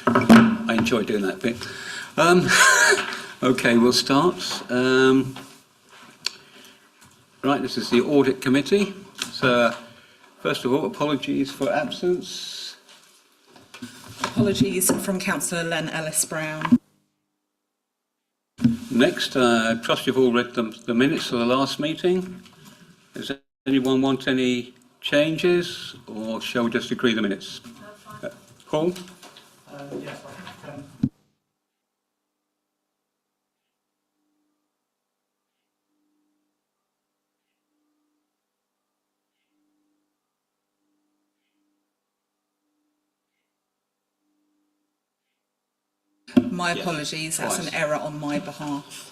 I enjoy doing that bit. Okay, we'll start. Right, this is the Audit Committee. So, first of all, apologies for absence. Apologies from Councillor Len Ellis-Brown. Next, I trust you've all read the minutes of the last meeting. Does anyone want any changes, or shall we just agree the minutes? Paul? Yes, I think. My apologies, that's an error on my behalf.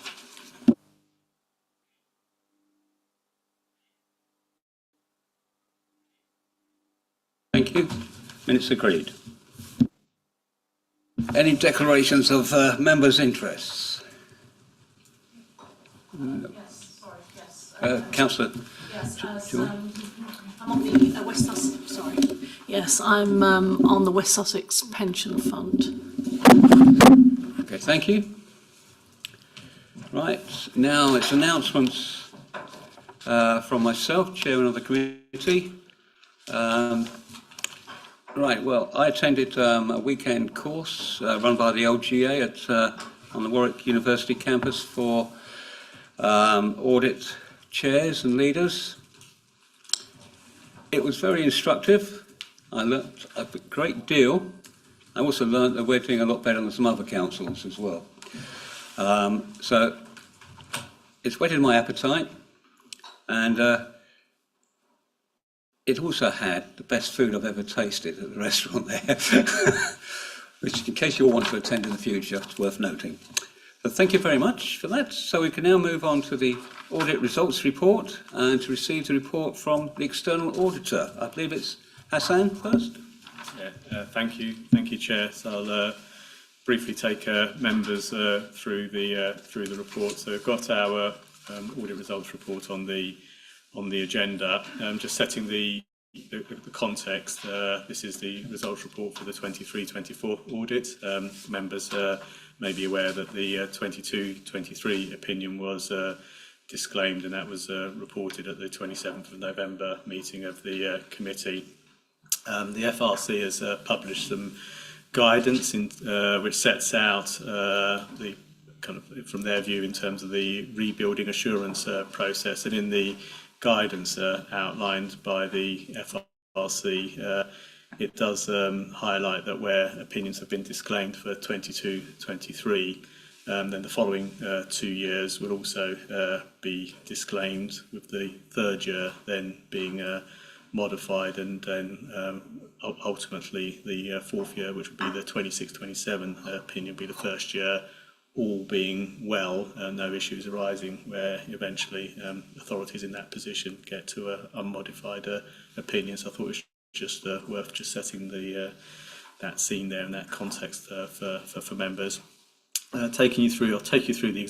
Thank you. Minutes agreed. Any declarations of members' interests? Yes, sorry, yes. Councillor? Yes, I'm on the West Sussex, sorry. Yes, I'm on the West Sussex Pension Fund. Okay, thank you. Right, now it's announcements from myself, Chairman of the Committee. Right, well, I attended a weekend course run by the LGA on the Warwick University campus for audit chairs and leaders. It was very instructive. I learnt a great deal. I also learnt that we're doing a lot better than some other councils as well. So it's whetted my appetite, and it also had the best food I've ever tasted at the restaurant there, which, in case you all want to attend in the future, it's worth noting. So thank you very much for that. So we can now move on to the audit results report and to receive the report from the external auditor. I believe it's Hassan first. Yeah, thank you, Chair. So I'll briefly take members through the report. So we've got our audit results report on the agenda. Just setting the context. This is the results report for the 23-24 audit. Members may be aware that the 22-23 opinion was disclaimed, and that was reported at the 27th of November meeting of the committee. The FRC has published some guidance which sets out the kind of, from their view, in terms of the rebuilding assurance process, and in the guidance outlined by the FRC, it does highlight that where opinions have been disclaimed for 22-23, then the following 2 years will also be disclaimed, with the third year then being modified, and then ultimately the fourth year, which would be the 26-27 opinion, will be the first year, all being well, no issues arising, where eventually authorities in that position get to an unmodified opinion. So I thought it was just worth just setting that scene there in that context for members. I'll take you through the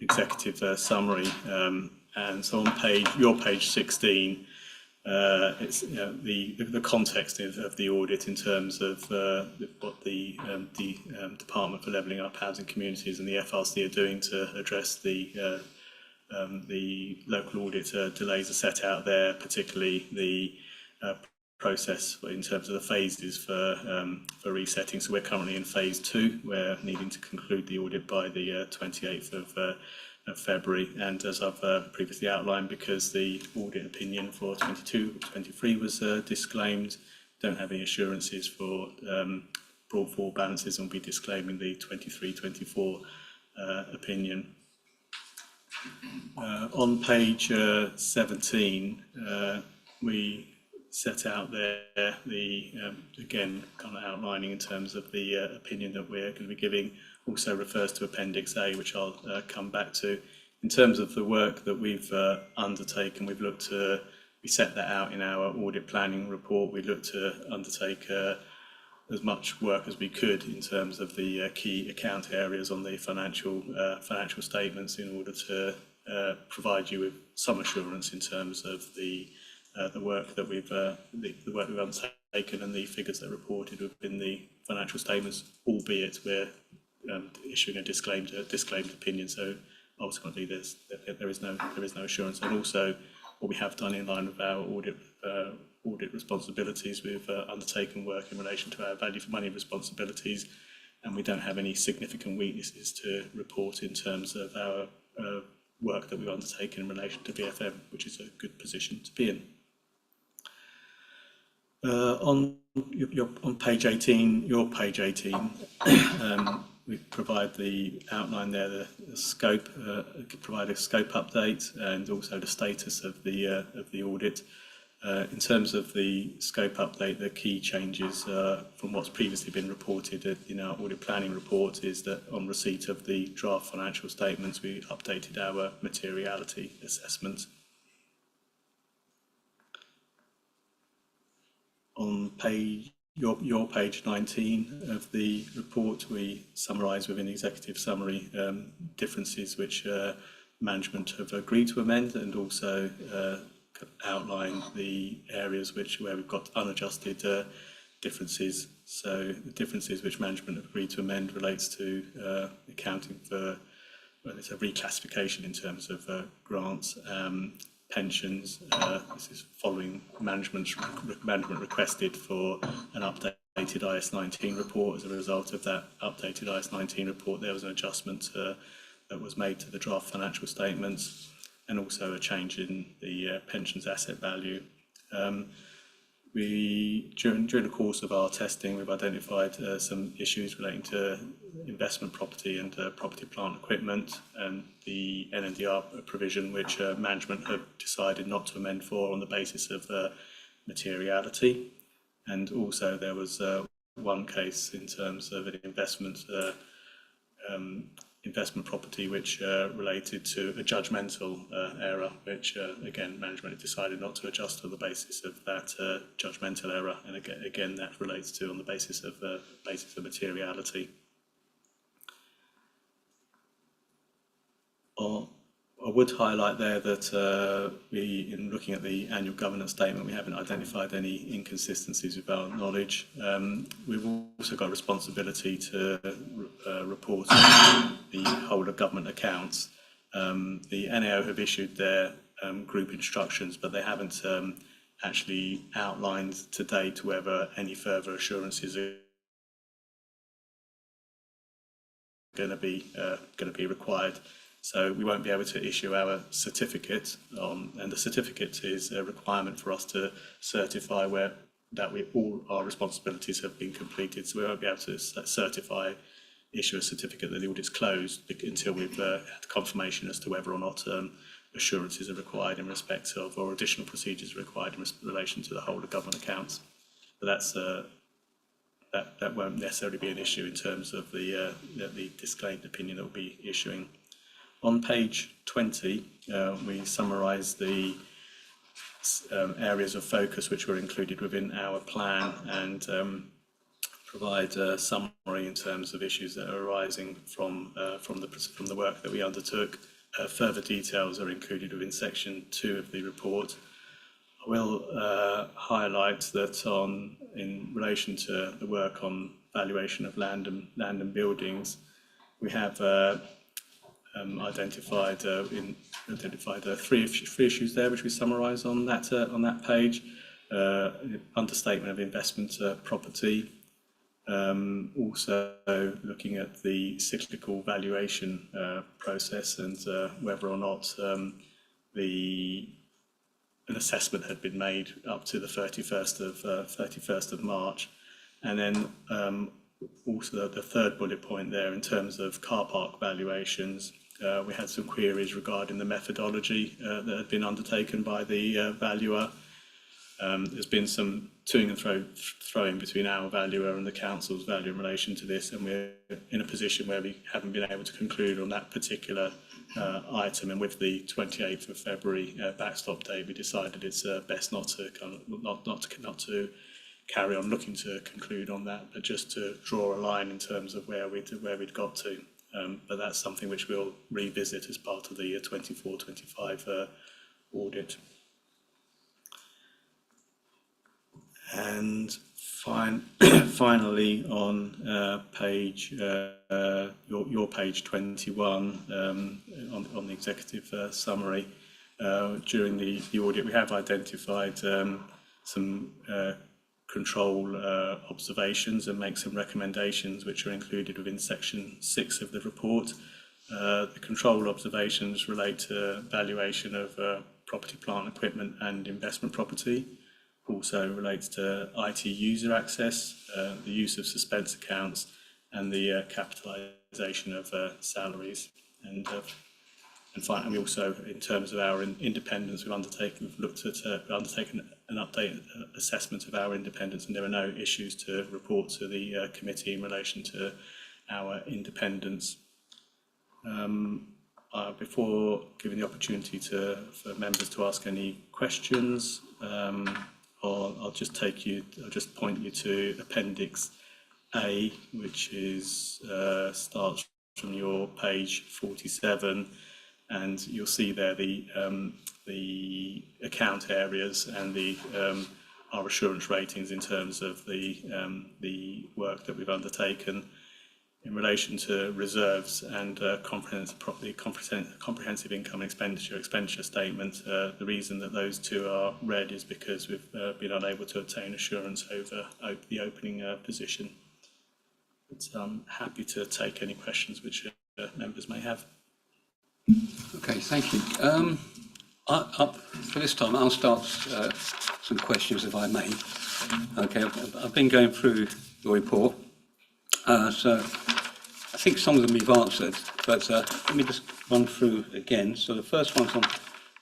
executive summary, and so on your page 16. It's the context of the audit in terms of what the Department for Levelling Up Housing Communities and the FRC are doing to address the local audit delays are set out there, particularly the process in terms of the phases for resetting. So we're currently in phase 2. We're needing to conclude the audit by the 28th of February, and as I've previously outlined, because the audit opinion for 22-23 was disclaimed, don't have any assurances for brought forward balances, and will be disclaiming the 23-24 opinion. On page 17, we set out there the again kind of outlining in terms of the opinion that we're going to be giving. Also refers to Appendix A, which I'll come back to. In terms of the work that we've undertaken, we set that out in our audit planning report. We looked to undertake as much work as we could in terms of the key account areas on the financial statements, in order to provide you with some assurance in terms of the work that we've undertaken undertaken and the figures that are reported within the financial statements, albeit we're issuing a disclaimed opinion. So ultimately, there is no assurance. And also, what we have done in line with our audit responsibilities, we've undertaken work in relation to our value for money responsibilities, and we don't have any significant weaknesses to report in terms of our work that we've undertaken in relation to VFM, which is a good position to be in. On page 18, your page 18, we provide the outline there, the scope, provide a scope update, and also the status of the audit. In terms of the scope update, the key changes from what's previously been reported in our audit planning report is that on receipt of the draft financial statements, we updated our materiality assessment. On your page 19 of the report, we summarise within the executive summary differences which management have agreed to amend, and also outline the areas where we've got unadjusted differences. So the differences which management have agreed to amend relates to accounting for, well, it's a reclassification in terms of grants, pensions. This is following management requested for an updated IS 19 report. As a result of that updated IS 19 report, there was an adjustment that was made to the draft financial statements, and also a change in the pensions asset value. During the course of our testing, we've identified some issues relating to investment property and property plant equipment, and the NNDR provision, which management have decided not to amend for on the basis of materiality. And also there was one case in terms of an investment property which related to a judgmental error, which again management had decided not to adjust on the basis of that judgmental error, and again that relates to on the basis of materiality. I would highlight there that in looking at the annual governance statement, we haven't identified any inconsistencies with our knowledge. We've also got a responsibility to report on the whole of government accounts. The NAO have issued their group instructions, but they haven't actually outlined to date whether any further assurances are going to be required. So we won't be able to issue our certificate and the certificate is a requirement for us to certify all our responsibilities have been completed. So we won't be able to issue a certificate that the audit's closed until we've had confirmation as to whether or not assurances are required in respect of, or additional procedures are required in relation to the whole of government accounts. But that won't necessarily be an issue in terms of the disclaimed opinion that we'll be issuing. On page 20, we summarise the areas of focus which were included within our plan, and provide a summary in terms of issues that are arising from the work that we undertook. Further details are included within section 2 of the report. I will highlight that in relation to the work on valuation of land and buildings, we have identified three issues there, which we summarise on that page. Understatement of investment property. Also looking at the cyclical valuation process, and whether or not an assessment had been made up to the 31st of March, and then also the third bullet point there in terms of car park valuations. We had some queries regarding the methodology that had been undertaken by the valuer. There's been some toing and throwing between our valuer and the council's valuer in relation to this, and we're in a position where we haven't been able to conclude on that particular item. And with the 28th of February backstop date, we decided it's best not to carry on looking to conclude on that, but just to draw a line in terms of where we'd got to. But that's something which we'll revisit as part of the 24-25 audit. And Finally, on page your page 21, on the executive summary, during the audit, we have identified some control observations and make some recommendations which are included within section 6 of the report. The control observations relate to valuation of property, plant, equipment and investment property. Also relates to IT user access, the use of suspense accounts and the capitalisation of salaries. And finally, also in terms of our independence, we've undertaken an update assessment of our independence, and there are no issues to report to the committee in relation to our independence. Before giving the opportunity for members to ask any questions, I'll just point you to Appendix A, which is starts from your page 47, and you'll see there the account areas and our assurance ratings in terms of the work that we've undertaken in relation to reserves and comprehensive income and expenditure statement. The reason that those two are red is because we've been unable to obtain assurance over the opening position. But I'm happy to take any questions which members may have. Okay, thank you. Up for this time, I'll start some questions, if I may. Okay, I've been going through your report. So I think some of them you've answered, but let me just run through again. So the first one's on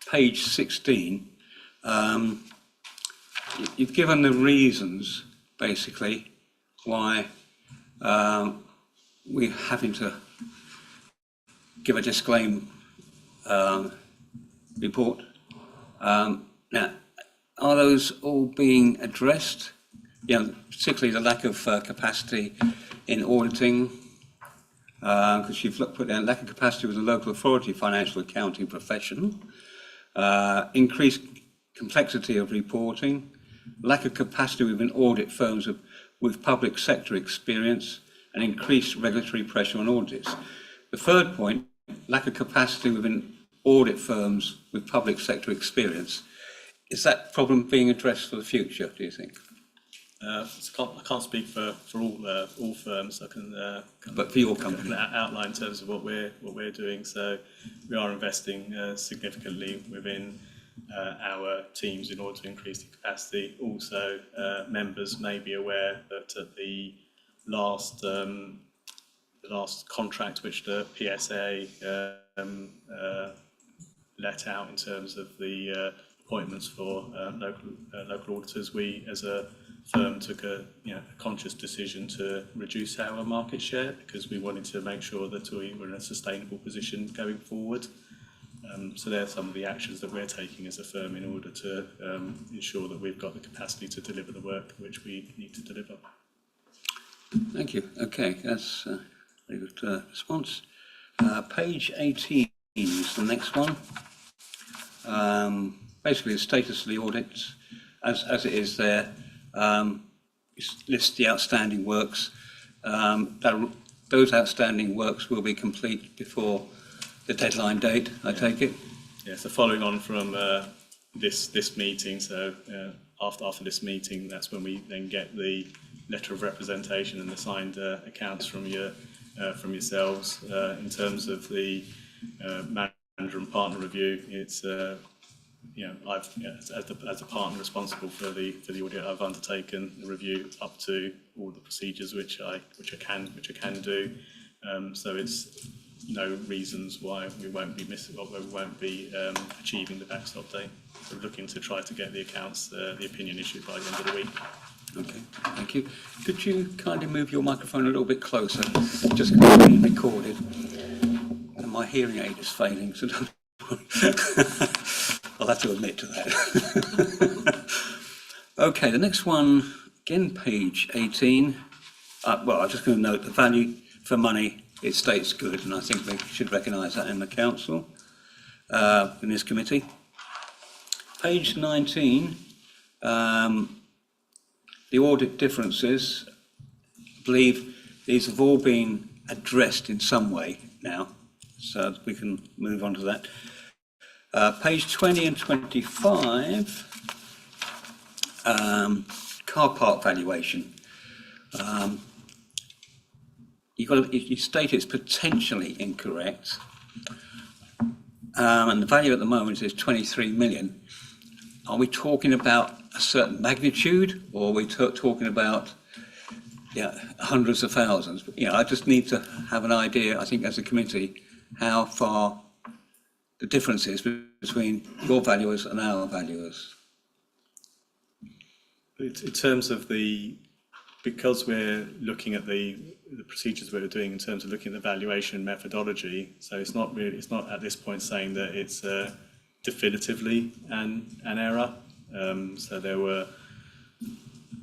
page 16. You've given the reasons, basically, why we're having to give a disclaim report. Now, are those all being addressed? Particularly the lack of capacity in auditing, because you've put down lack of capacity with the local authority financial accounting profession, increased complexity of reporting, lack of capacity within audit firms with public sector experience, and increased regulatory pressure on audits. The third point, lack of capacity within audit firms with public sector experience. Is that problem being addressed for the future, do you think? I can't speak for all firms. I can, but for your company, outline in terms of what we're doing. So we are investing significantly within our teams in order to increase the capacity. Also, members may be aware that at the last contract which the PSA let out in terms of the appointments for local auditors, we as a firm took a conscious decision to reduce our market share because we wanted to make sure that we were in a sustainable position going forward. So there are some of the actions that we're taking as a firm in order to ensure that we've got the capacity to deliver the work which we need to deliver. Thank you. Okay, that's a very good response. Page 18 is the next one. Basically, the status of the audits, as it is there, lists the outstanding works. Those outstanding works will be complete before the deadline date, I take it? Yeah, so following on from this meeting, so after this meeting, that's when we then get the letter of representation and the signed accounts from yourselves. In terms of the manager and partner review, it's I've as a partner responsible for the audit, I've undertaken the review up to all the procedures which I can do. So it's no reasons why we won't be achieving the backstop date. We're looking to try to get the accounts, the opinion issued by the end of the week. Okay, thank you. Could you kindly move your microphone a little bit closer? Just because it's being recorded, and my hearing aid is failing, so don't. I'll have to admit to that. Okay, the next one, again, page 18. Well, I'm just going to note the value for money, it states good, and I think we should recognise that in the council, in this committee. Page 19, the audit differences, I believe these have all been addressed in some way now, so we can move on to that. Page 20 and 25, car park valuation. You state it's potentially incorrect, and the value at the moment is 23 million. Are we talking about a certain magnitude, or are we talking about hundreds of thousands? I just need to have an idea, I think, as a committee, how far the difference is between your valuers and our valuers. In terms of because we're looking at the procedures we're doing in terms of looking at the valuation methodology, so it's not at this point saying that it's definitively an error. So there were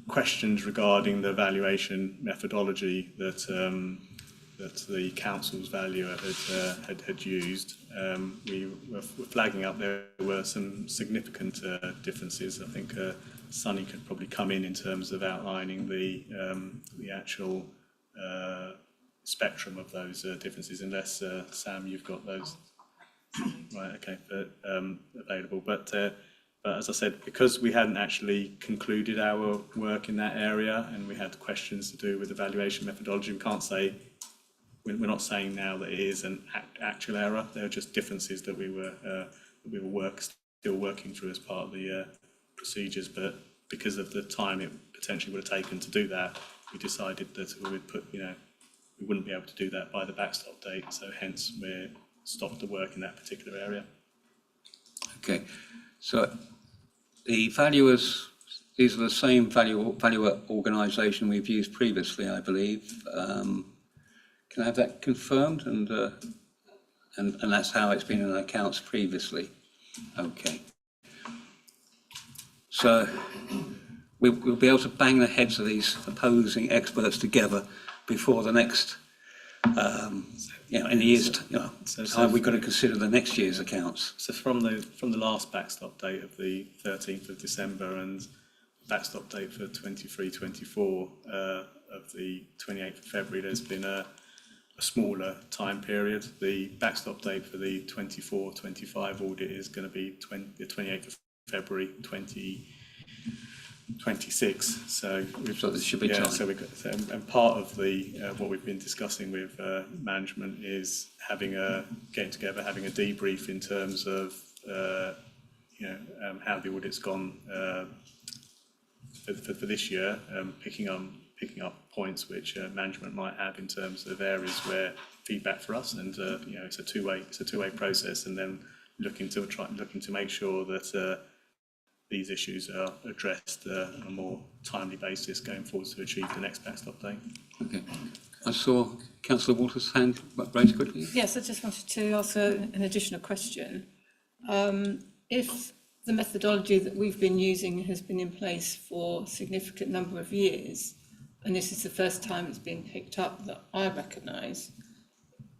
questions regarding the valuation methodology that the council's valuer had used. We were flagging up there were some significant differences. I think Sonny could probably come in terms of outlining the actual spectrum of those differences, unless Sam, you've got those right, okay, available. But as I said, because we hadn't actually concluded our work in that area and we had questions to do with the valuation methodology, we can't say, we're not saying now that it is an actual error. There are just differences that we were still working through as part of the procedures, but because of the time it potentially would have taken to do that, we decided that we would we wouldn't be able to do that by the backstop date, so hence we stopped the work in that particular area. Okay, so the valuers, these are the same valuer organisation we've used previously, I believe. Can I have that confirmed? And that's how it's been in the accounts previously. Okay. So we'll be able to bang the heads of these opposing experts together before the next, in the year's time, we've got to consider the next year's accounts. So from the last backstop date of the 13th of December and backstop date for 23-24 of the 28th of February, there's been a smaller time period. The backstop date for the 24-25 audit is going to be the 28th of February 2026. So there should be time. So and part of what we've been discussing with management is getting together, having a debrief in terms of how the audit's gone for this year, picking up points which management might have in terms of areas where feedback for us, and it's a two-way process, and then looking to make sure that these issues are addressed on a more timely basis going forward to achieve the next backstop date. Okay. I saw Councillor Walters' hand raised quickly. Yes, I just wanted to ask an additional question. If the methodology that we've been using has been in place for a significant number of years, and this is the first time it's been picked up that I recognise,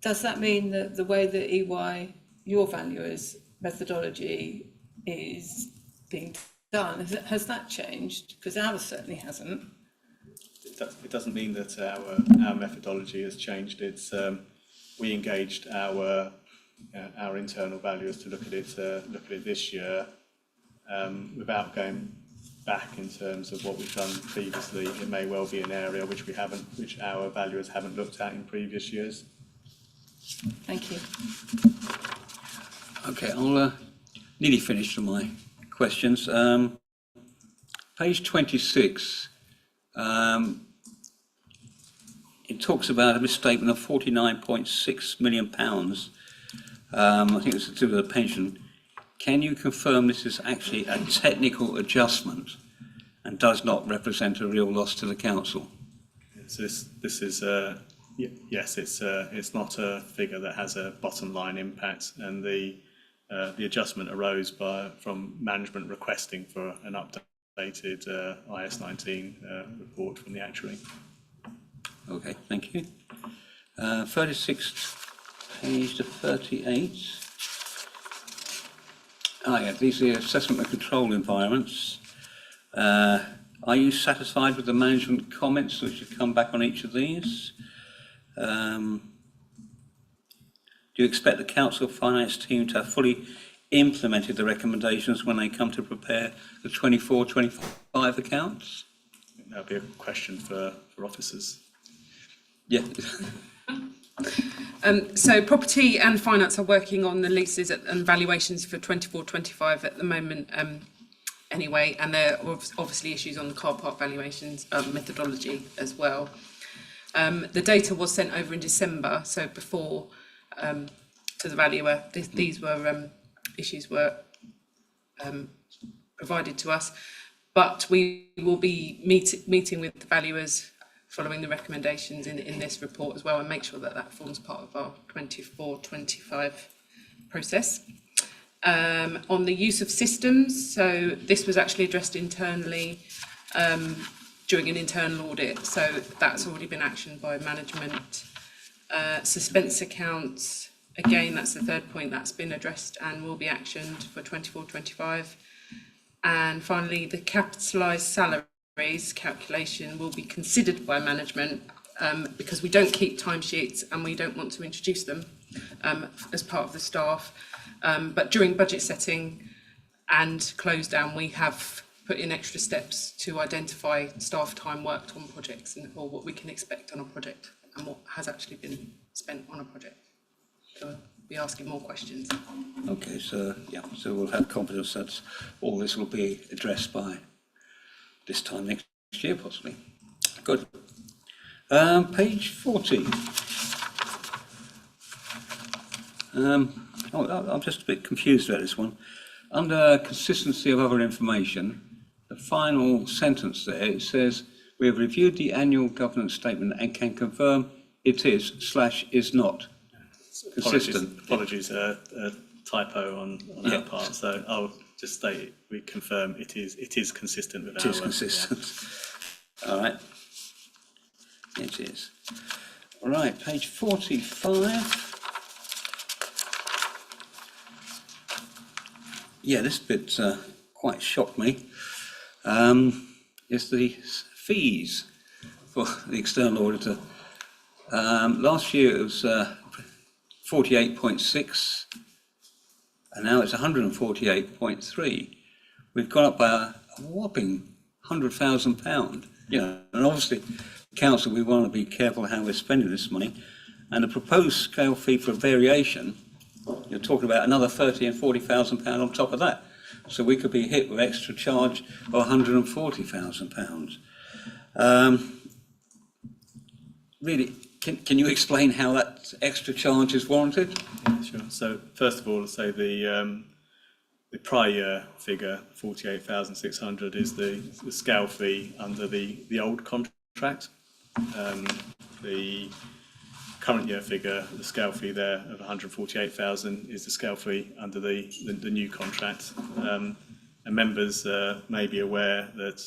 does that mean that the way that EY, your valuer's methodology, is being done, has that changed? Because ours certainly hasn't. It doesn't mean that our methodology has changed. It's we engaged our internal valuers to look at it this year, without going back in terms of what we've done previously. It may well be an area which our valuers haven't looked at in previous years. Thank you. Okay, I'll nearly finished with my questions. Page 26, it talks about a misstatement of £49.6 million. I think it's to do with the pension. Can you confirm this is actually a technical adjustment and does not represent a real loss to the council? So this is yes, it's not a figure that has a bottom line impact, and the adjustment arose from management requesting for an updated IS 19 report from the actuary. Okay, thank you. 36 page to 38. These are the assessment and control environments. Are you satisfied with the management comments which have come back on each of these? Do you expect the Council Finance team to have fully implemented the recommendations when they come to prepare the 24-25 accounts? That'll be a question for officers. Yeah. So property and finance are working on the leases and valuations for 24-25 at the moment anyway, and there are obviously issues on the car park valuations methodology as well. The data was sent over in December, so before to the valuer. These were issues were provided to us, but we will be meeting with the valuers following the recommendations in this report as well, and make sure that that forms part of our 24-25 process. On the use of systems, so this was actually addressed internally during an internal audit, so that's already been actioned by management. Suspense accounts, again, that's the third point that's been addressed and will be actioned for 24-25. And finally, the capitalised salaries calculation will be considered by management because we don't keep timesheets and we don't want to introduce them as part of the staff. But during budget setting and close down, we have put in extra steps to identify staff time worked on projects or what we can expect on a project and what has actually been spent on a project. So we'll be asking more questions. Okay, so yeah, so we'll have confidence that all this will be addressed by this time next year, possibly. Good. Page 40. I'm just a bit confused about this one. Under consistency of other information, the final sentence there, it says, we have reviewed the annual governance statement and can confirm it is/is not consistent. Apologies, a typo on our part. So I'll just state we confirm it is consistent with our. It is consistent. All right. It is. All right, page 45. Yeah, this bit quite shocked me. It's the fees for the external auditor. Last year it was 48.6, and now it's 148.3. We've gone up by a whopping £100,000. You know, and obviously, council, we want to be careful how we're spending this money. And the proposed scale fee for variation, you're talking about another £30,000 and £40,000 on top of that. So we could be hit with extra charge of £140,000. Really, can you explain how that extra charge is warranted? Yeah, sure. So first of all, I'll say the prior year figure, 48,600, is the scale fee under the old contract. The current year figure, the scale fee there of 148,000 is the scale fee under the new contract. And members may be aware that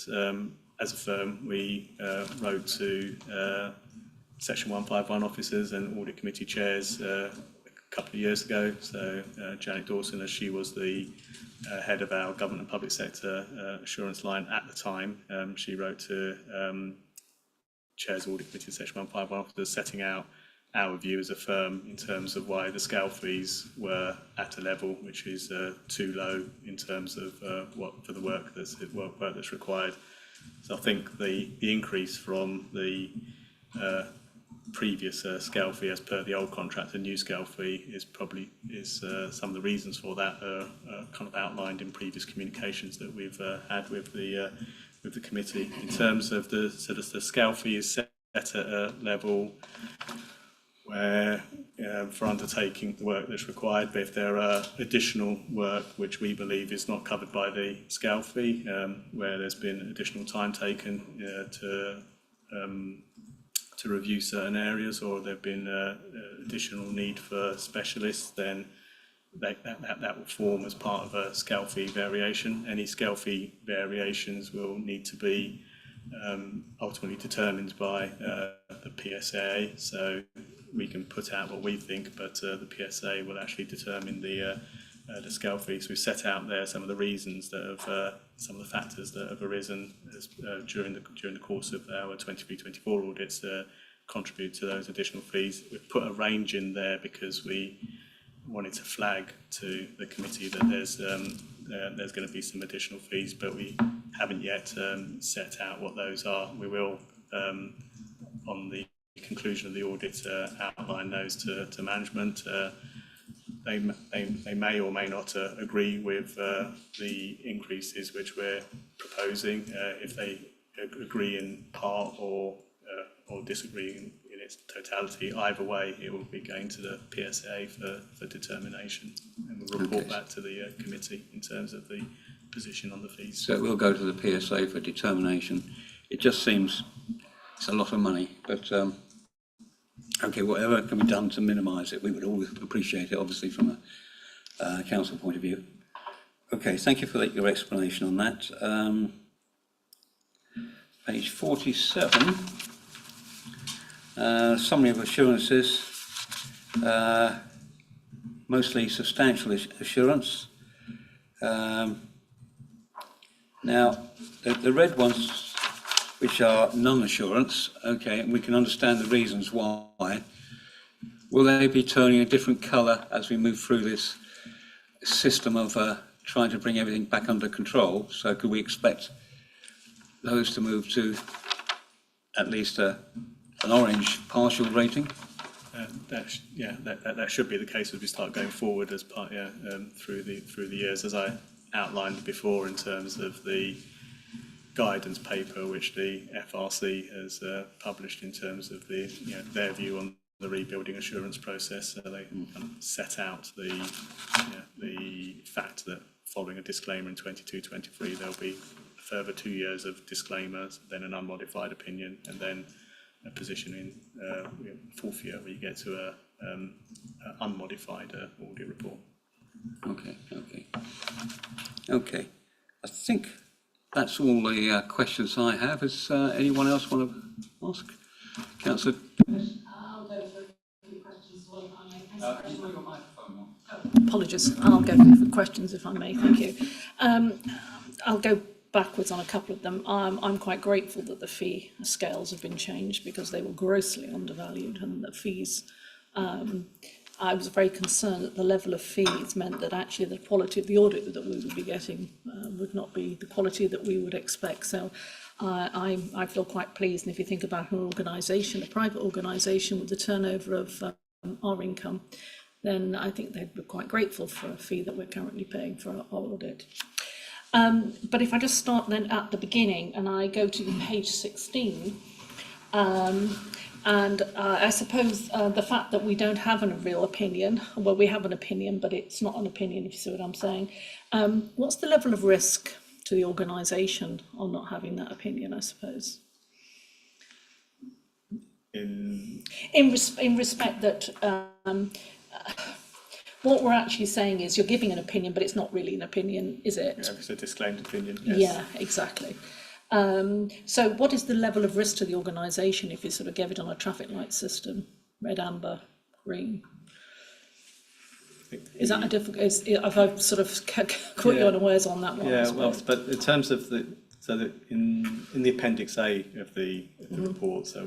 as a firm we wrote to Section 151 officers and audit committee chairs a couple of years ago. So Janet Dawson, as she was the head of our government and public sector assurance line at the time, she wrote to chairs audit committee Section 151 officers setting out our view as a firm in terms of why the scale fees were at a level which is too low in terms of what for the work that's required. So I think the increase from the previous scale fee as per the old contract, the new scale fee is some of the reasons for that are kind of outlined in previous communications that we've had with the committee. In terms of the scale fee is set at a level where for undertaking the work that's required, but if there are additional work which we believe is not covered by the scale fee, where there's been additional time taken to review certain areas, or there've been additional need for specialists, then that will form as part of a scale fee variation. Any scale fee variations will need to be ultimately determined by the PSA. So we can put out what we think, but the PSA will actually determine the scale fee. So we set out there some of the reasons that have, some of the factors that have arisen during the course of our 23-24 audits contribute to those additional fees. We've put a range in there because we wanted to flag to the committee that there's going to be some additional fees, but we haven't yet set out what those are. We will, on the conclusion of the audit, outline those to management. They may or may not agree with the increases which we're proposing. If they agree in part or disagree in its totality, either way it will be going to the PSA for determination, and we'll report back to the committee in terms of the position on the fees. So it will go to the PSA for determination. It just seems it's a lot of money, but okay, whatever can be done to minimise it, we would always appreciate it, obviously, from a council point of view. Okay, thank you for your explanation on that. Page 47, summary of assurances, mostly substantial assurance. Now, the red ones, which are non-assurance, okay, and we can understand the reasons why. Will they be turning a different colour as we move through this system of trying to bring everything back under control? So could we expect those to move to at least an orange partial rating? That should be the case as we start going forward as part through the years, as I outlined before, in terms of the guidance paper which the FRC has published in terms of their view on the rebuilding assurance process. So they kind of set out the fact that following a disclaimer in 22-23 there'll be a further 2 years of disclaimers, then an unmodified opinion, and then a position in fourth year where you get to a unmodified audit report. Okay. I think that's all the questions I have. Does anyone else want to ask? Councillor? I'll go for a few questions if I may. Apologies, I'll go for questions if I may, thank you. I'll go backwards on a couple of them. I'm quite grateful that the fee scales have been changed because they were grossly undervalued, and the fees, I was very concerned that the level of fees meant that actually the quality of the audit that we would be getting would not be the quality that we would expect. So I feel quite pleased, and if you think about an organisation, a private organisation with the turnover of our income, then I think they'd be quite grateful for a fee that we're currently paying for our audit. But if I just start then at the beginning and I go to page 16, and I suppose the fact that we don't have a real opinion, well, we have an opinion, but it's not an opinion, if you see what I'm saying. What's the level of risk to the organisation on not having that opinion, I suppose? In respect that what we're actually saying is you're giving an opinion, but it's not really an opinion, is it? Yeah, it's a disclaimed opinion. Yes. Yeah, exactly. So what is the level of risk to the organisation if you sort of gave it on a traffic light system, red, amber, green? Is that a difficult, have I sort of caught you unawares on that one? Yeah, well, but in terms of in the Appendix A of the report, so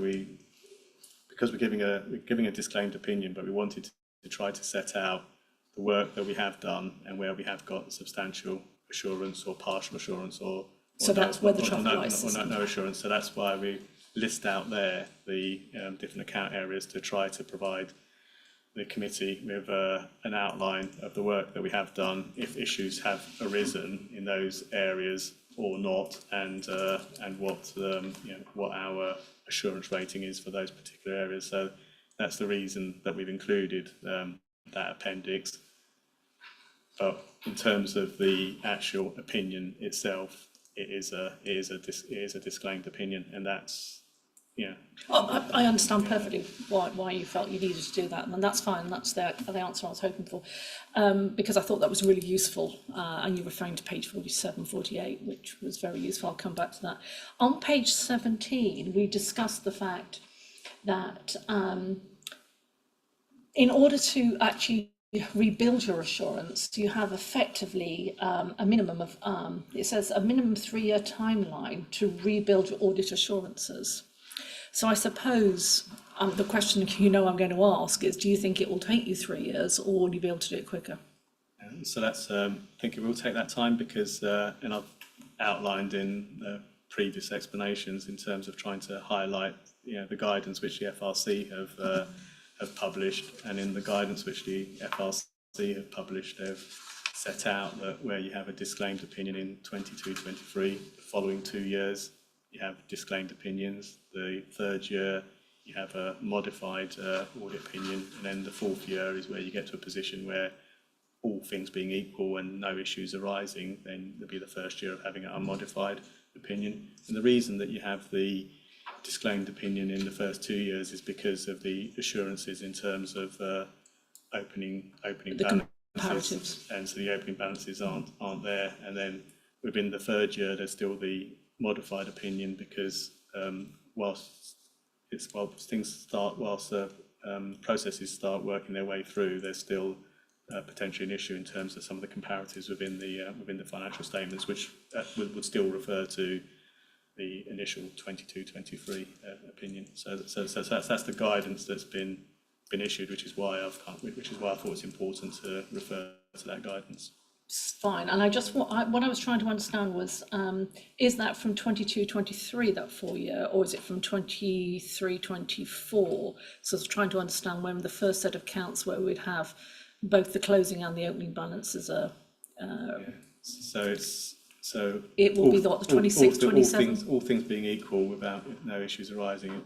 because we're giving a disclaimed opinion, but we wanted to try to set out the work that we have done and where we have got substantial assurance or partial assurance or so that's where the traffic light system. No assurance. So that's why we list out there the different account areas to try to provide the committee with an outline of the work that we have done, if issues have arisen in those areas or not, and what our assurance rating is for those particular areas. So that's the reason that we've included that appendix. But in terms of the actual opinion itself, it is a disclaimed opinion, and that's I understand perfectly why you felt you needed to do that, and that's fine. That's the answer I was hoping for, because I thought that was really useful. And you're referring to page 47, 48, which was very useful. I'll come back to that. On page 17, we discussed the fact that in order to actually rebuild your assurance, you have effectively a minimum of, it says a minimum 3-year timeline to rebuild your audit assurances. So I suppose the question I'm going to ask is, do you think it will take you 3 years, or will you be able to do it quicker? So that's, I think it will take that time because, and I've outlined in previous explanations in terms of trying to highlight, the guidance which the FRC have published, and in the guidance which the FRC have published, they've set out that where you have a disclaimed opinion in 22-23, the following 2 years you have disclaimed opinions. The third year you have a modified audit opinion, and then the fourth year is where you get to a position where, all things being equal and no issues arising, then there'll be the first year of having an unmodified opinion. And the reason that you have the disclaimed opinion in the first 2 years is because of the assurances in terms of opening The balances, and so the opening balances aren't there. And then within the third year, there's still the modified opinion because whilst processes start working their way through, there's still potentially an issue in terms of some of the comparatives within the financial statements, which would still refer to the initial 22-23 opinion. So that's the guidance that's been issued, which is why I thought it's important to refer to that guidance. Fine, and what I was trying to understand was, is that from 22-23 that 4 year, or is it from 23-24? So I was trying to understand when the first set of counts where we'd have both the closing and the opening balances are. So it will be what, the 26, 27? All things being equal, without no issues arising,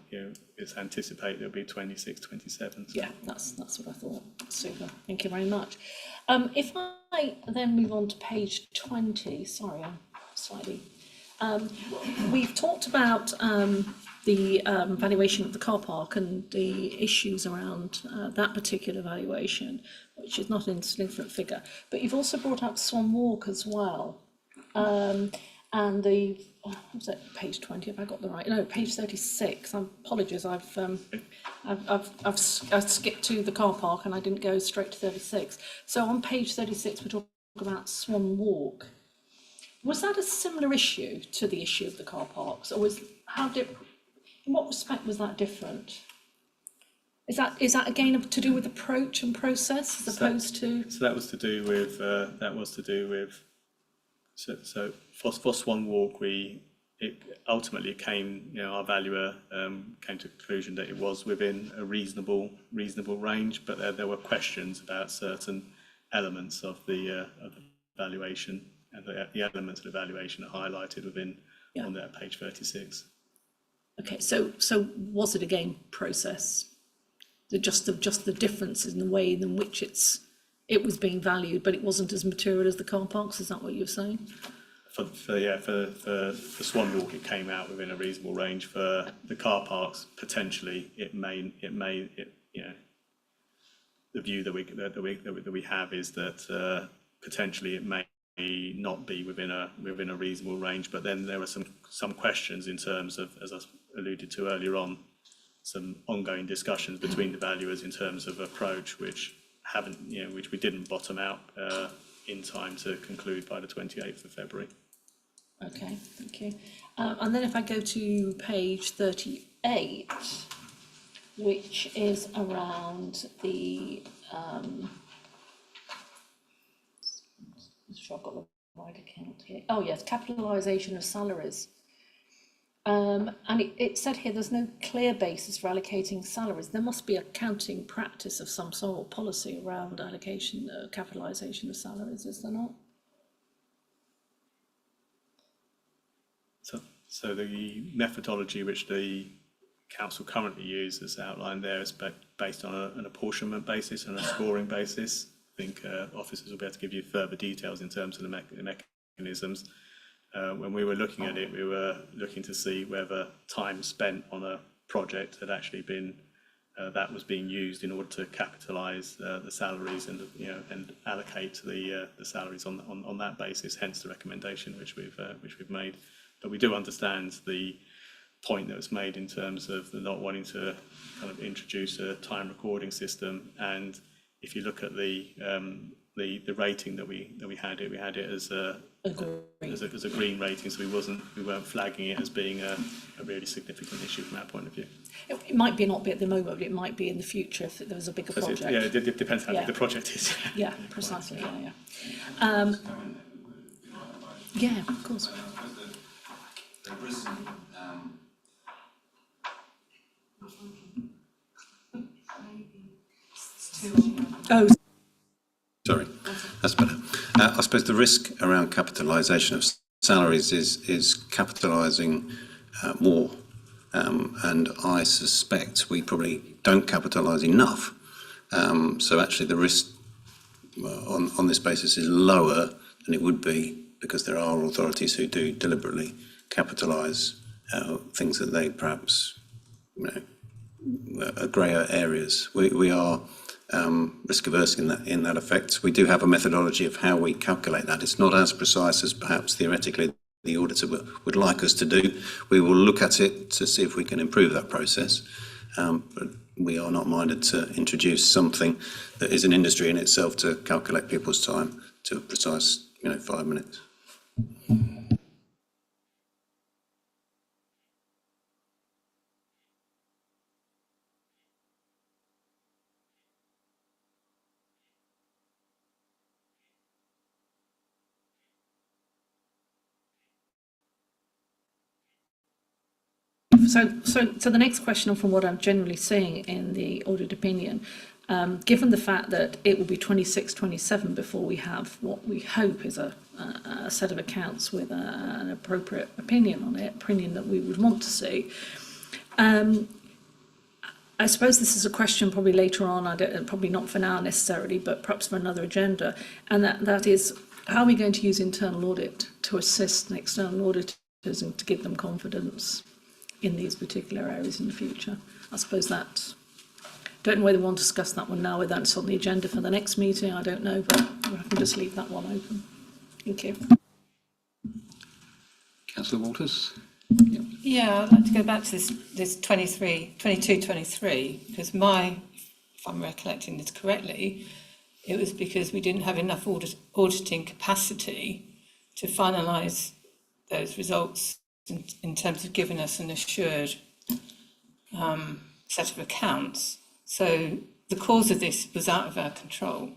it's anticipated it'll be 26, 27. So. Yeah, that's what I thought. Super. Thank you very much. If I then move on to page 20, sorry, I'm slightly. We've talked about the valuation of the car park and the issues around that particular valuation, which is not an insignificant figure. But you've also brought up Swan Walk as well. And the, was it page 20? Have I got the right? No, page 36. Apologies, I've skipped to the car park and I didn't go straight to 36. So on page 36, we're talking about Swan Walk. Was that a similar issue to the issue of the car parks, or in what respect was that different? Is that again to do with approach and process as opposed to? So that was to do with. So for Swan Walk, ultimately came, our valuer came to the conclusion that it was within a reasonable range, but there were questions about certain elements of the valuation, and the elements of the valuation are highlighted on there, page 36. Okay, so was it again process? Just the differences in the way in which it was being valued, but it wasn't as material as the car parks. Is that what you're saying? For Swan Walk, it came out within a reasonable range. For the car parks, potentially it may the view that we have is that potentially it may not be within a reasonable range. But then there are some questions in terms of, as I alluded to earlier on, some ongoing discussions between the valuers in terms of approach, which we didn't bottom out in time to conclude by the 28th of February. Okay, thank you. And then if I go to page 38, which is around the, I'm sure I've got the right account here. Oh yes, capitalisation of salaries. And it said here there's no clear basis for allocating salaries. There must be accounting practice of some sort of policy around allocation, capitalisation of salaries, is there not? So the methodology which the council currently uses outlined there is based on an apportionment basis and a scoring basis. I think officers will be able to give you further details in terms of the mechanisms. When we were looking at it, we were looking to see whether time spent on a project had actually been that was being used in order to capitalise the salaries and allocate the salaries on that basis. Hence the recommendation which we've made. But we do understand the point that was made in terms of the not wanting to kind of introduce a time recording system, and if you look at the rating that we had it as a green rating, so we weren't flagging it as being a really significant issue from our point of view. It might be not be at the moment, but it might be in the future if there was a bigger project. It depends how big the project is. Yeah, precisely. Yeah. Yeah, of course. Oh, Sorry, that's better. I suppose the risk around capitalisation of salaries is capitalising more, and I suspect we probably don't capitalise enough. So actually the risk on this basis is lower than it would be, because there are authorities who do deliberately capitalise things that they perhaps, are greyer areas. We are risk averse in that effect. We do have a methodology of how we calculate that. It's not as precise as perhaps theoretically the auditor would like us to do. We will look at it to see if we can improve that process, but we are not minded to introduce something that is an industry in itself to calculate people's time to a precise 5 minutes. So the next question, from what I'm generally seeing in the audit opinion, given the fact that it will be 26-27 before we have what we hope is a set of accounts with an appropriate opinion on it, opinion that we would want to see. I suppose this is a question probably later on, probably not for now necessarily, but perhaps for another agenda, and that is, how are we going to use internal audit to assist external auditors and to give them confidence in these particular areas in the future? I suppose that, don't know whether we want to discuss that one now, whether that's on the agenda for the next meeting, I don't know, but I can just leave that one open. Thank you. Councillor Walters? Yeah, I'd like to go back to this 22-23, because if I'm recollecting this correctly, it was because we didn't have enough auditing capacity to finalise those results in terms of giving us an assured set of accounts. So the cause of this was out of our control.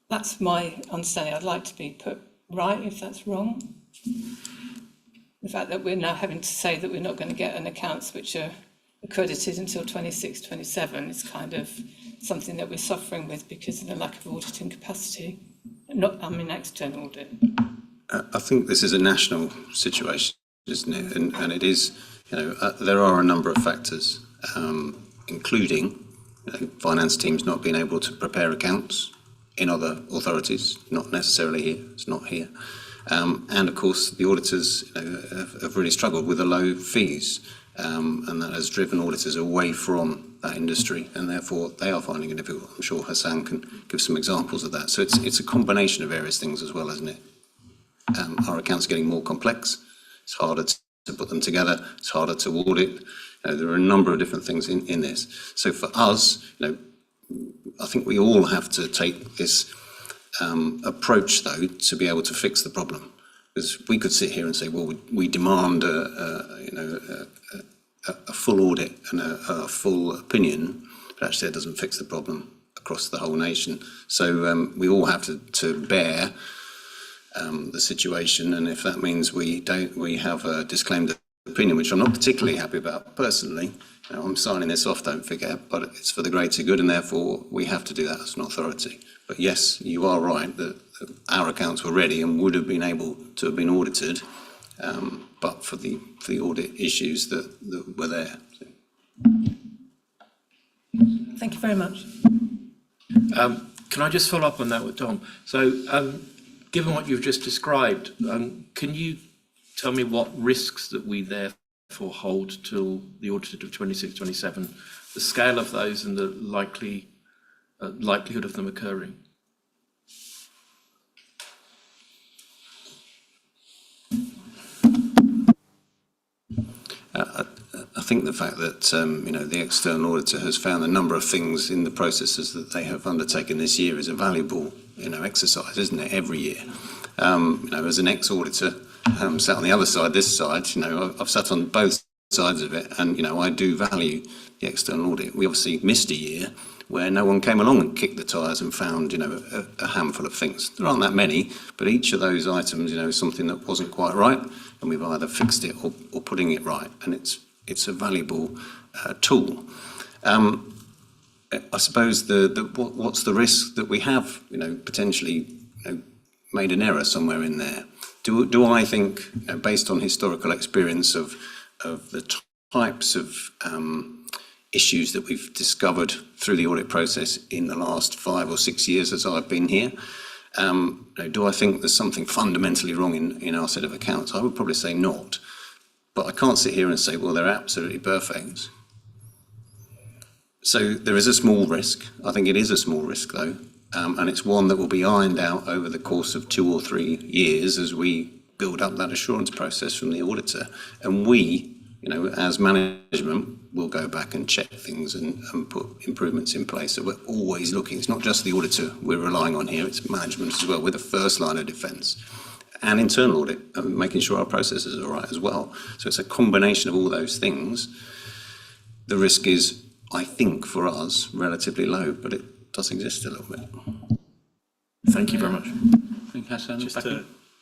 That's my understanding. I'd like to be put right if that's wrong. The fact that we're now having to say that we're not going to get an accounts which are accredited until 26-27 is kind of something that we're suffering with because of the lack of auditing capacity. External audit. I think this is a national situation, isn't it? And it is, there are a number of factors, including finance teams not being able to prepare accounts in other authorities, not necessarily here, it's not here. And of course, the auditors have really struggled with the low fees, and that has driven auditors away from that industry, and therefore they are finding it difficult. I'm sure Hassan can give some examples of that. So it's a combination of various things as well, isn't it? Our accounts are getting more complex. It's harder to put them together. It's harder to audit. There are a number of different things in this. So for us, I think we all have to take this approach, though, to be able to fix the problem. Because we could sit here and say, well, we demand a full audit and a full opinion, but actually that doesn't fix the problem across the whole nation. So we all have to bear the situation, and if that means we have a disclaimed opinion, which I'm not particularly happy about personally. I'm signing this off, don't forget, but it's for the greater good, and therefore we have to do that as an authority. But yes, you are right that our accounts were ready and would have been able to have been audited, but for the audit issues that were there. Thank you very much. Can I just follow up on that with Tom? So, given what you've just described, can you tell me what risks that we therefore hold till the audit of 26-27, the scale of those and the likelihood of them occurring? I think the fact that the external auditor has found a number of things in the processes that they have undertaken this year is a valuable exercise, isn't it? Every year, as an ex-auditor, sat on the other side, this side, I've sat on both sides of it, and I do value the external audit. We obviously missed a year where no one came along and kicked the tyres and found a handful of things. There aren't that many, but each of those items is something that wasn't quite right, and we've either fixed it or putting it right, and it's a valuable tool. I suppose what's the risk that we have potentially made an error somewhere in there? Do I think, based on historical experience of the types of issues that we've discovered through the audit process in the last 5 or 6 years as I've been here, do I think there's something fundamentally wrong in our set of accounts? I would probably say not. But I can't sit here and say, well, they're absolutely perfect. So there is a small risk. I think it is a small risk, though. And it's one that will be ironed out over the course of 2 or 3 years as we build up that assurance process from the auditor. And we, as management, will go back and check things and put improvements in place. So we're always looking. It's not just the auditor we're relying on here, it's management as well. We're the first line of defence. And internal audit, making sure our processes are right as well. So it's a combination of all those things. The risk is, I think, for us, relatively low, but it does exist a little bit. Thank you very much.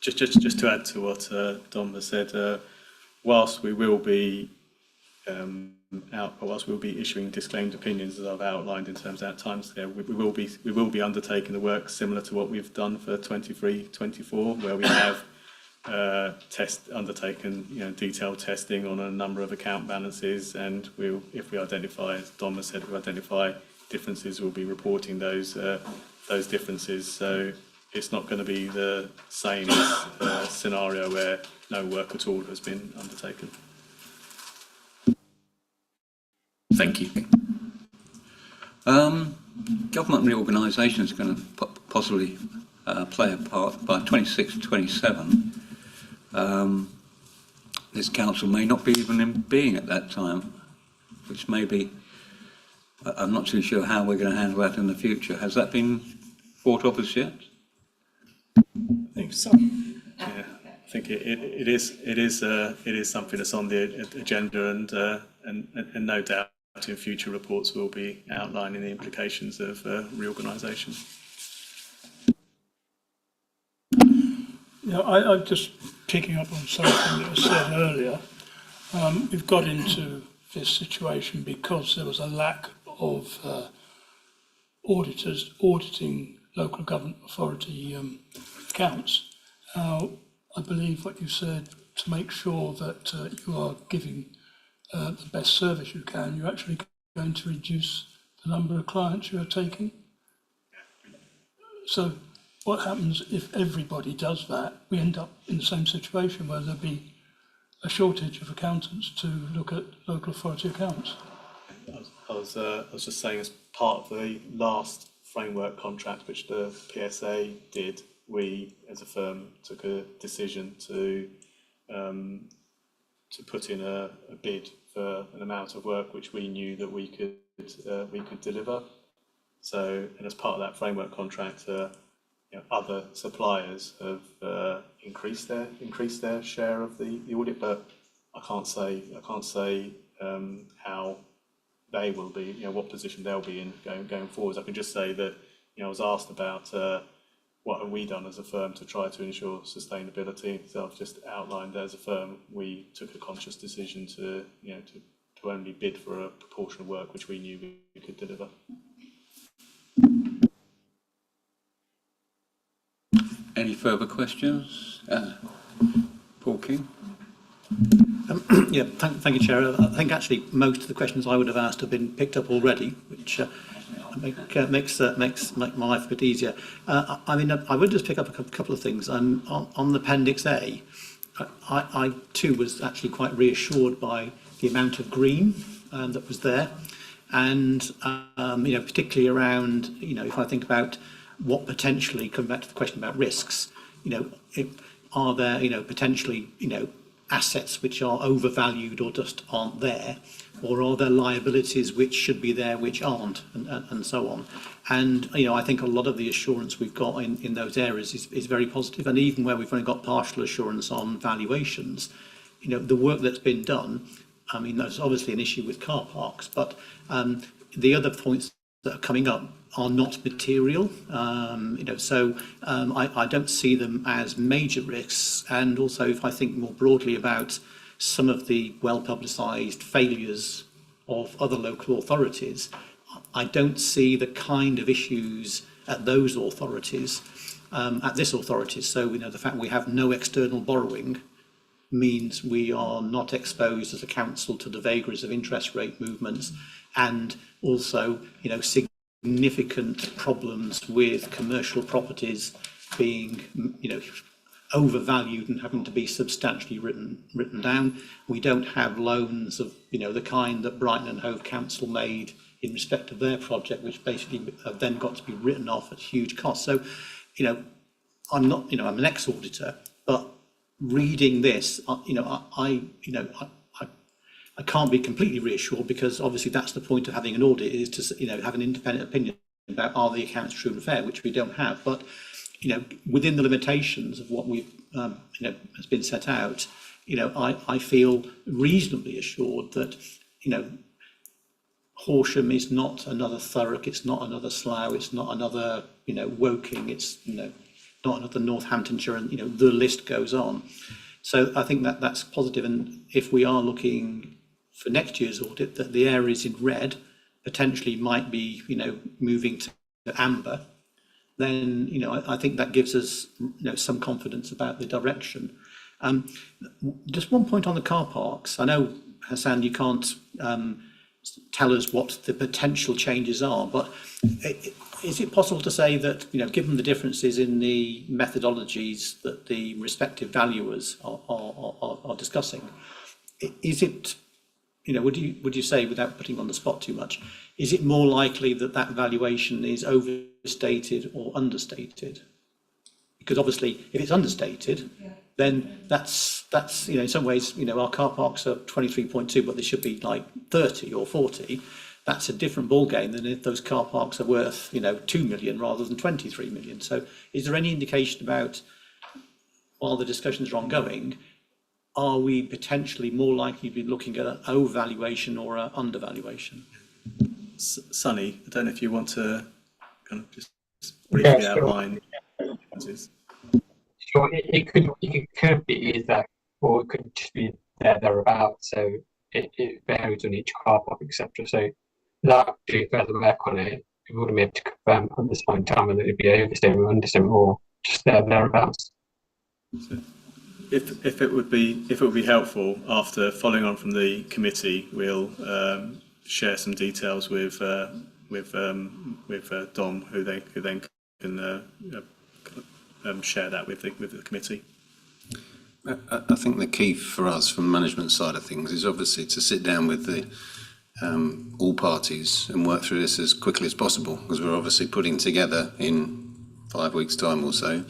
Just to add to what Dom has said, whilst we will be issuing disclaimed opinions, as I've outlined in terms of that timescale, we will be undertaking the work similar to what we've done for 23-24, where we have undertaken detailed testing on a number of account balances, and if we identify, as Dom has said, differences, we'll be reporting those differences. So it's not going to be the same scenario where no work at all has been undertaken. Thank you. Government reorganisation is going to possibly play a part by 26-27. This council may not be even in being at that time, which may be, I'm not too sure how we're going to handle that in the future. Has that been thought of as yet? I think so. Yeah, I think it is something that's on the agenda, and no doubt in future reports will be outlining the implications of reorganisation. Yeah, I'm just picking up on something that was said earlier. We've got into this situation because there was a lack of auditors auditing local government authority accounts. I believe what you said, to make sure that you are giving the best service you can, you're actually going to reduce the number of clients you are taking. So what happens if everybody does that? We end up in the same situation where there'll be a shortage of accountants to look at local authority accounts. I was just saying, as part of the last framework contract which the PSA did, we as a firm took a decision to put in a bid for an amount of work which we knew that we could deliver. So, and as part of that framework contract, other suppliers have increased their share of the audit, but I can't say how they will be, what position they'll be in going forwards. I can just say that I was asked about what have we done as a firm to try to ensure sustainability. So I've just outlined that as a firm we took a conscious decision to only bid for a proportion of work which we knew we could deliver. Any further questions? Paul King? Yeah, thank you, Chair. I think actually most of the questions I would have asked have been picked up already, which makes my life a bit easier. I would just pick up a couple of things. On the Appendix A, I too was actually quite reassured by the amount of green that was there, and particularly around if I think about what potentially, coming back to the question about risks, are there potentially assets which are overvalued or just aren't there, or are there liabilities which should be there which aren't, and so on. And I think a lot of the assurance we've got in those areas is very positive, and even where we've only got partial assurance on valuations, the work that's been done, I mean, there's obviously an issue with car parks, but the other points that are coming up are not material, so I don't see them as major risks. And also, if I think more broadly about some of the well-publicised failures of other local authorities, I don't see the kind of issues at those authorities, at this authority. So, the fact we have no external borrowing means we are not exposed as a council to the vagaries of interest rate movements, and also, significant problems with commercial properties being, overvalued and having to be substantially written down. We don't have loans of, the kind that Brighton and Hove Council made in respect of their project, which basically have then got to be written off at huge cost. So, I'm not, I'm an ex-auditor, but reading this, I can't be completely reassured, because obviously that's the point of having an audit, is to have an independent opinion about are the accounts true and fair, which we don't have. But within the limitations of what we've has been set out, I feel reasonably assured that Horsham is not another Thurrock, it's not another Slough, it's not another Woking, it's not another Northamptonshire, and the list goes on. So I think that's positive. And if we are looking for next year's audit, that the areas in red potentially might be moving to amber, then I think that gives us some confidence about the direction. Just one point on the car parks. I know, Hassan, you can't tell us what the potential changes are, but is it possible to say that, given the differences in the methodologies that the respective valuers are discussing, is it, would you say, without putting on the spot too much, is it more likely that that valuation is overstated or understated? Because obviously, if it's understated, then that's in some ways, our car parks are 23.2, but they should be like 30 or 40. That's a different ballgame than if those car parks are worth 2 million rather than 23 million. So is there any indication about, while the discussions are ongoing, are we potentially more likely to be looking at an overvaluation or an undervaluation? Sunny, I don't know if you want to kind of just briefly outline. Sure, it could be that, or it could just be thereabouts. So it varies on each car park, etc. So without doing further work on it, we wouldn't be able to confirm at this point in time whether it'd be overstated or understated, or just thereabouts. So if it would be helpful, after following on from the committee, we'll share some details with Dom, who then can share that with the committee. I think the key for us from the management side of things is obviously to sit down with the all parties and work through this as quickly as possible, because we're obviously putting together in 5 weeks' time or so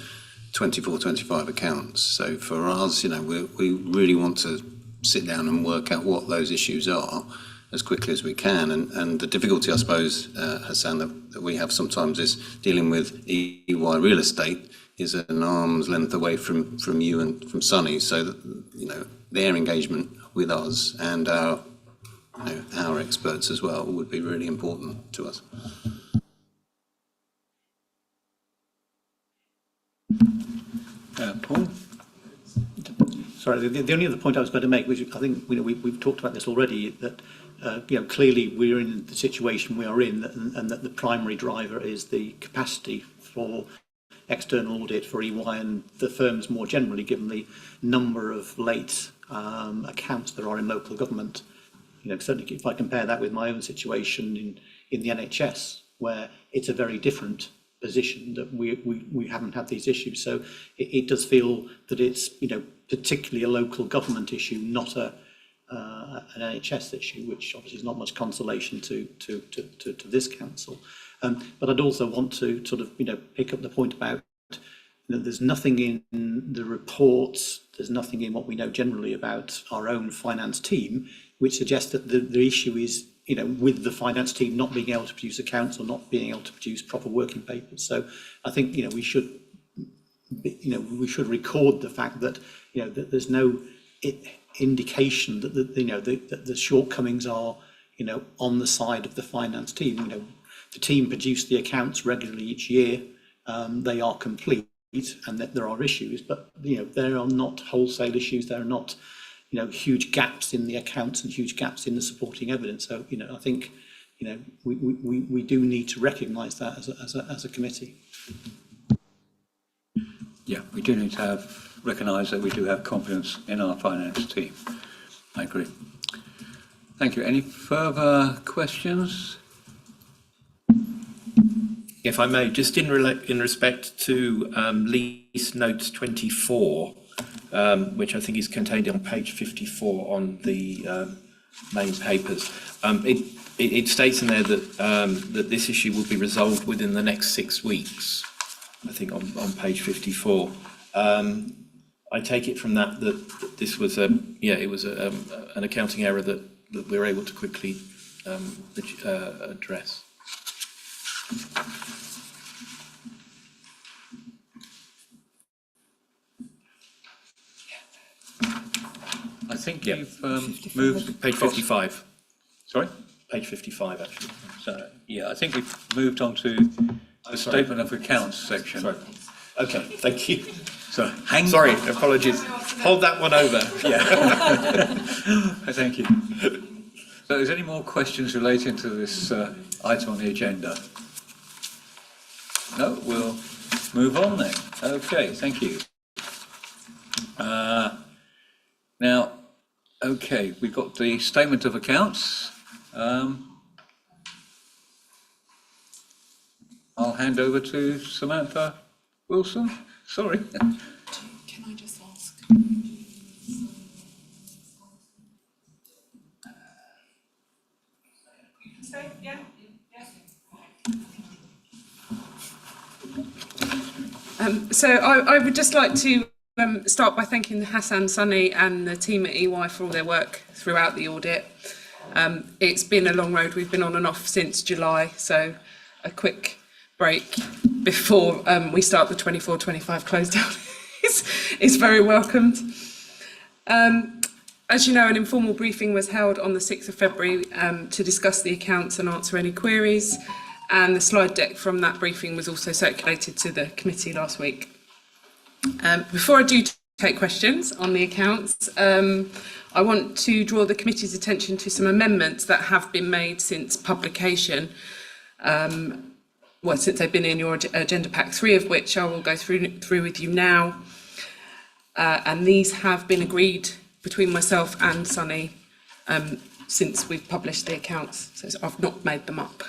24-25 accounts. So for us, we really want to sit down and work out what those issues are as quickly as we can. And the difficulty, I suppose, Hassan, that we have sometimes is dealing with EY real estate is an arm's length away from you and from Sunny, so that their engagement with us and our experts as well would be really important to us. Paul? Sorry, the only other point I was going to make, which I think we've talked about this already, that clearly we're in the situation we are in, and that the primary driver is the capacity for external audit for EY and the firms more generally, given the number of late accounts there are in local government. Certainly if I compare that with my own situation in the NHS, where it's a very different position, that we haven't had these issues. So it does feel that it's particularly a local government issue, not an NHS issue, which obviously is not much consolation to this council. But I'd also want to sort of pick up the point about there's nothing in the reports, there's nothing in what we know generally about our own finance team, which suggests that the issue is, with the finance team not being able to produce accounts or not being able to produce proper working papers. So I think, we should record the fact that, that there's no indication that that the shortcomings are, on the side of the finance team. The team produce the accounts regularly each year. They are complete, and that there are issues, but there are not wholesale issues. There are not huge gaps in the accounts and huge gaps in the supporting evidence. So I think we do need to recognise that as a committee. Yeah, we do need to recognise that we do have confidence in our finance team. I agree. Thank you. Any further questions? If I may, just in respect to lease notes 24, which I think is contained on page 54 on the main papers, it states in there that this issue will be resolved within the next 6 weeks. I think on page 54. I take it from that this was an accounting error that we were able to quickly address. I think you've moved... Page 55. Sorry? Page 55, actually. So, yeah, I think we've moved on to the statement of accounts section. Sorry. Okay, thank you. So, Sorry, apologies. Hold that one over. Yeah. Thank you. So, is there any more questions relating to this item on the agenda? No, we'll move on then. Okay, thank you. Now, okay, we've got the statement of accounts. I'll hand over to Samantha Wilson. Sorry. Can I just ask? So I would just like to start by thanking Hassan, Sunny and the team at EY for all their work throughout the audit. It's been a long road. We've been on and off since July, so a quick break before we start the 24-25 close down is very welcomed. As you know, an informal briefing was held on the 6th of February to discuss the accounts and answer any queries, and the slide deck from that briefing was also circulated to the committee last week. Before I do take questions on the accounts, I want to draw the committee's attention to some amendments that have been made since publication, since they've been in your agenda pack, 3 of which I will go through with you now. And these have been agreed between myself and Sunny since we've published the accounts, so I've not made them up.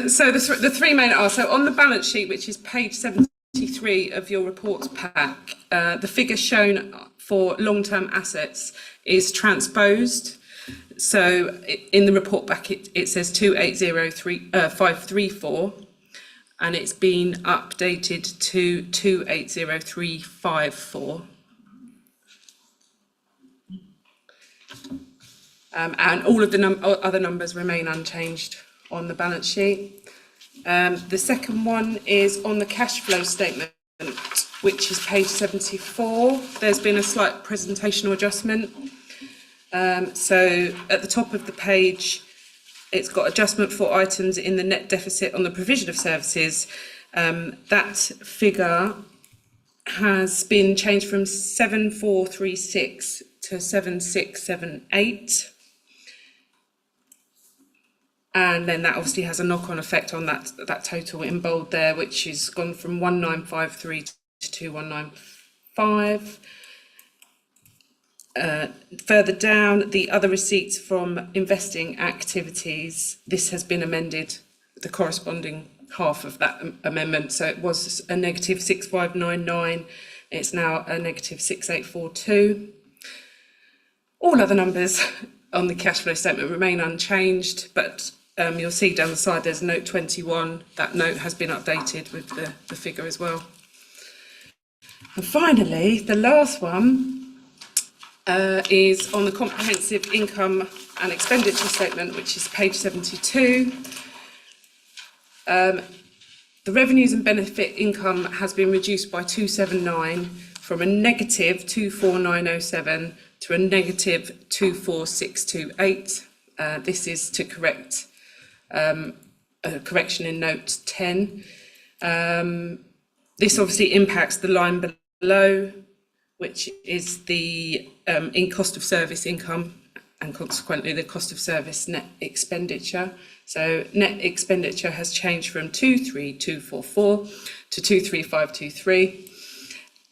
So the 3 main are, so on the balance sheet, which is page 73 of your reports pack, the figure shown for long-term assets is transposed. So in the report back, it says 2803,534, and it's been updated to 280354. And all of the other numbers remain unchanged on the balance sheet. The second one is on the cash flow statement, which is page 74. There's been a slight presentational adjustment. So at the top of the page, it's got adjustment for items in the net deficit on the provision of services. That figure has been changed from 7436 to 7678. And then that obviously has a knock-on effect on that total in bold there, which has gone from 1953 to 2195. Further down, the other receipts from investing activities, this has been amended, the corresponding half of that amendment. So it was a negative 6599, it's now a negative 6842. All other numbers on the cash flow statement remain unchanged, but you'll see down the side there's note 21. That note has been updated with the figure as well. And finally, the last one is on the comprehensive income and expenditure statement, which is page 72. The revenues and benefit income has been reduced by 279 from a negative 24907 to a negative 24628. This is to correct a correction in note 10. This obviously impacts the line below, which is the in cost of service income, and consequently the cost of service net expenditure. So net expenditure has changed from 23244 to 23523.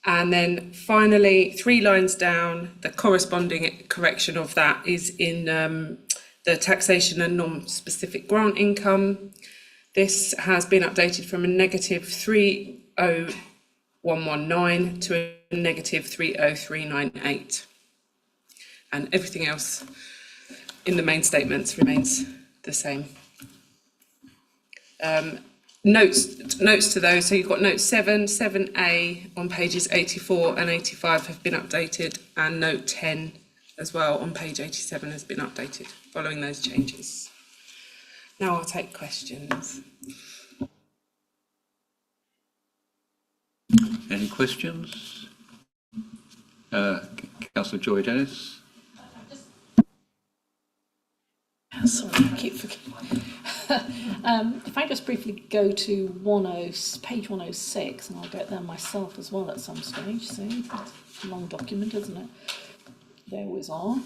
And then finally, 3 lines down, the corresponding correction of that is in the taxation and non-specific grant income. This has been updated from a negative 30119 to a negative 30398. And everything else in the main statements remains the same. Notes to those, so you've got note 7, 7A on pages 84 and 85 have been updated, and note 10 as well on page 87 has been updated following those changes. Now I'll take questions. Any questions? Councillor Joy Dennis. Sorry, I keep forgetting. If I just briefly go to page 106, and I'll get there myself as well at some stage. See, it's a long document, isn't it? They always are.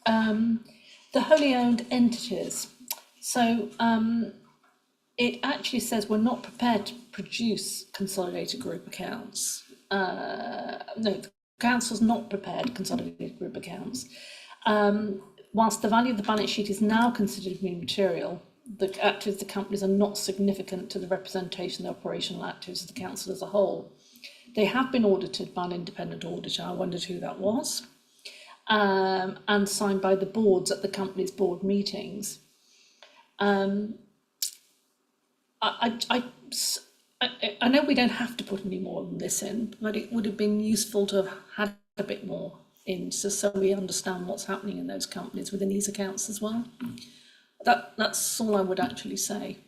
The wholly owned entities. So it actually says we're not prepared to produce consolidated group accounts. No, the council's not prepared consolidated group accounts. Whilst the value of the balance sheet is now considered to be material, the activities of the companies are not significant to the representation of the operational activities of the council as a whole. They have been audited by an independent auditor, I wondered who that was, and signed by the boards at the company's board meetings. I know we don't have to put any more than this in, but it would have been useful to have had a bit more in, so we understand what's happening in those companies within these accounts as well. That's all I would actually say,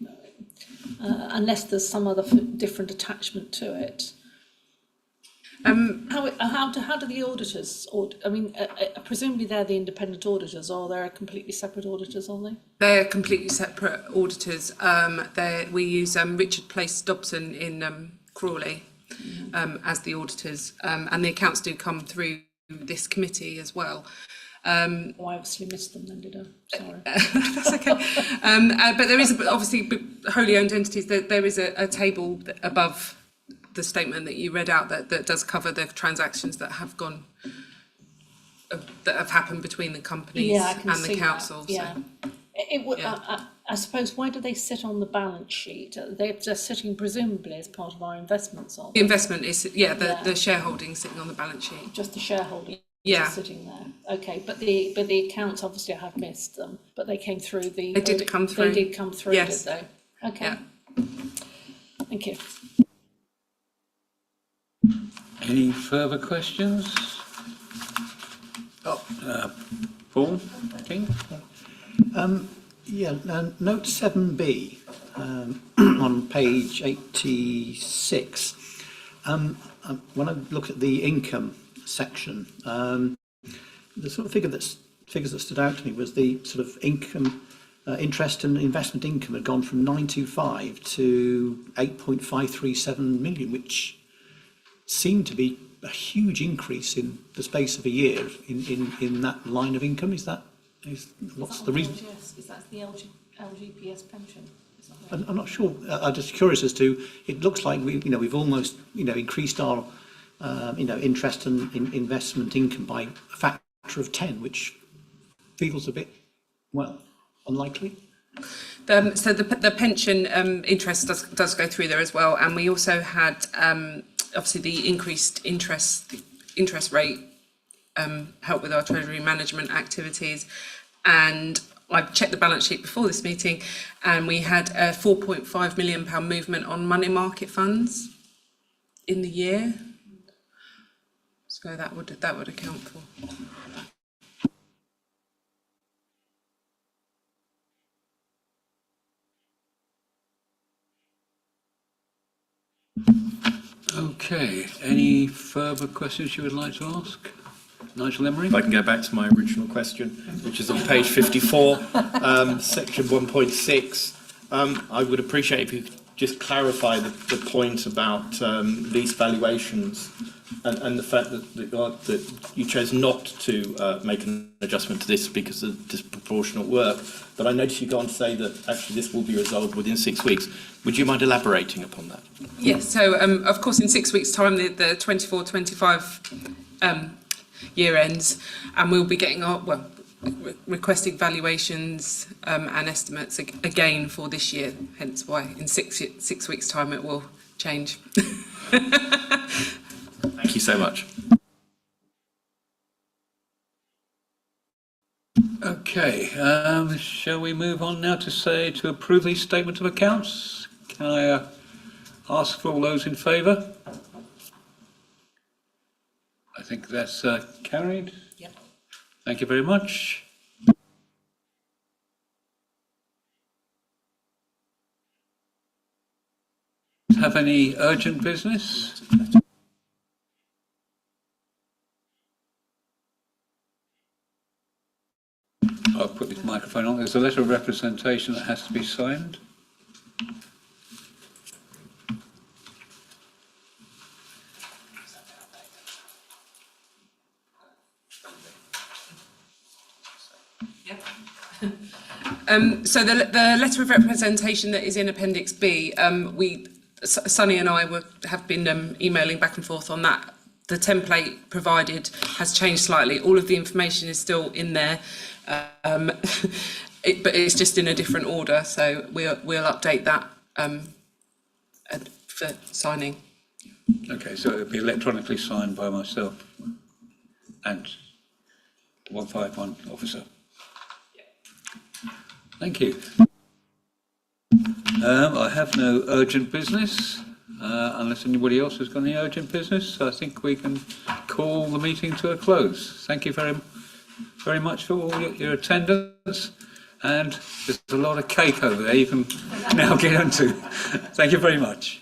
unless there's some other different attachment to it. How do the auditors, I mean, presumably they're the independent auditors, or they're completely separate auditors, are they? They're completely separate auditors. We use Richard Place Dobson in Crawley as the auditors, and the accounts do come through this committee as well. I obviously missed them then, did I? Sorry. That's okay. But there is obviously wholly owned entities. There is a table above the statement that you read out that does cover the transactions that have gone that have happened between the companies and the council. Yeah. So. It would. Yeah. I suppose, why do they sit on the balance sheet? They're sitting presumably as part of our investments, aren't they? The investment is the shareholding sitting on the balance sheet. Just the shareholding. Yeah. Sitting there. Okay, but the accounts obviously I have missed them, but they came through the. They did come through. They did come through, yes. Did they? Okay. Yeah. Thank you. Any further questions? Paul King. Note 7B on page 86. When I look at the income section, the sort of figures that stood out to me was the sort of income, interest and investment income had gone from 925 to 8.537 million, which seemed to be a huge increase in the space of a year in that line of income. What's the reason? Is that the LGPS pension? I'm not sure. I'm just curious as to. It looks like we've almost increased our interest and investment income by a factor of 10, which feels a bit unlikely. So the pension interest does go through there as well, and we also had obviously the increased interest rate help with our treasury management activities, and I checked the balance sheet before this meeting, and we had a £4.5 million movement on money market funds in the year. So that would account for. Okay, any further questions you would like to ask? Nigel Emery? If I can go back to my original question, which is on page 54, section 1.6. I would appreciate if you could just clarify the point about lease valuations and the fact that you chose not to make an adjustment to this because of disproportionate work. But I noticed you go on to say that actually this will be resolved within 6 weeks. Would you mind elaborating upon that? Yes, so of course in 6 weeks' time the 24-25 year ends, and we'll be getting requesting valuations and estimates again for this year, hence why in 6 weeks' time it will change. Thank you so much. Okay, shall we move on now to approve the statement of accounts? Can I ask for all those in favour? I think that's carried. Yep. Thank you very much. Have any urgent business? I'll put this microphone on. There's a letter of representation that has to be signed. So the letter of representation that is in Appendix B, Sunny and I have been emailing back and forth on that. The template provided has changed slightly. All of the information is still in there, but it's just in a different order. So we'll update that for signing. Okay, so it'll be electronically signed by myself and 151 officer. Thank you. I have no urgent business, unless anybody else has got any urgent business. So I think we can call the meeting to a close. Thank you very much for all your attendance. And there's a lot of cake over there you can now get onto. Thank you very much.